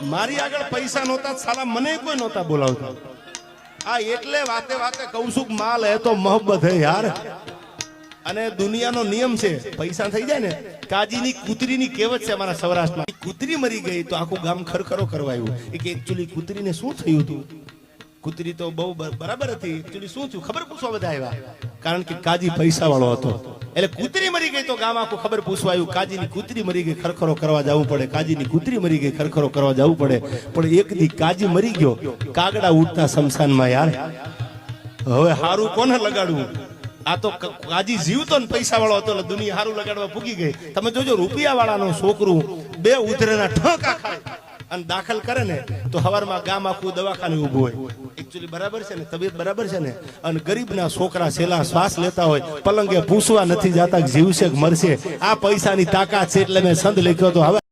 મારી આગળ પૈસા નહોતા સાલા મને કોઈ નહોતા બોલાવતા આ એટલે વાતે વાતે કહું છું કે માલ હે તો મોહબ્બત હે યાર અને દુનિયાનો નિયમ છે પૈસા થઈ જાય ને કાજીની કૂતરીની કહેવત છે અમારા સૌરાષ્ટ્રમાં કૂતરી મરી ગઈ તો આખું ગામ ખરખરો કરવા આવ્યું કે એકચ્યુઅલી કૂતરીને શું થયું હતું કૂતરી તો બહુ બરાબર હતી એકચ્યુઅલી શું થયું ખબર પૂછવા બધા આવ્યા કારણ કે કાજી પૈસા વાળો હતો એટલે કૂતરી મરી ગઈ તો ગામ આખું ખબર પૂછવા આવ્યું કાજીની કૂતરી મરી ગઈ ખરખરો કરવા જવું પડે કાજીની કૂતરી મરી ગઈ ખરખરો કરવા જવું પડે પણ એક દી કાજી મરી ગયો કાગડા ઉડતા શમશાનમાં યાર હવે હારું કોને લગાડવું આ તો કાજી જીવતો ને પૈસા વાળો હતો એટલે દુનિયા હારું લગાડવા પૂગી ગઈ તમે જોજો રૂપિયા વાળાનો છોકરું બે ઉધરેના ઠોકા ખાય અને દાખલ કરે ને તો હવારમાં ગામ આખું દવાખાને ઊભું હોય એકચ્યુઅલી બરાબર છે ને તબિયત બરાબર છે ને અને ગરીબના છોકરા છેલ્લા શ્વાસ લેતા હોય પલંગે પૂછવા નથી જાતા જીવશે કે મરશે આ પૈસાની તાકાત છે એટલે મેં સંદ લખ્યો તો હવે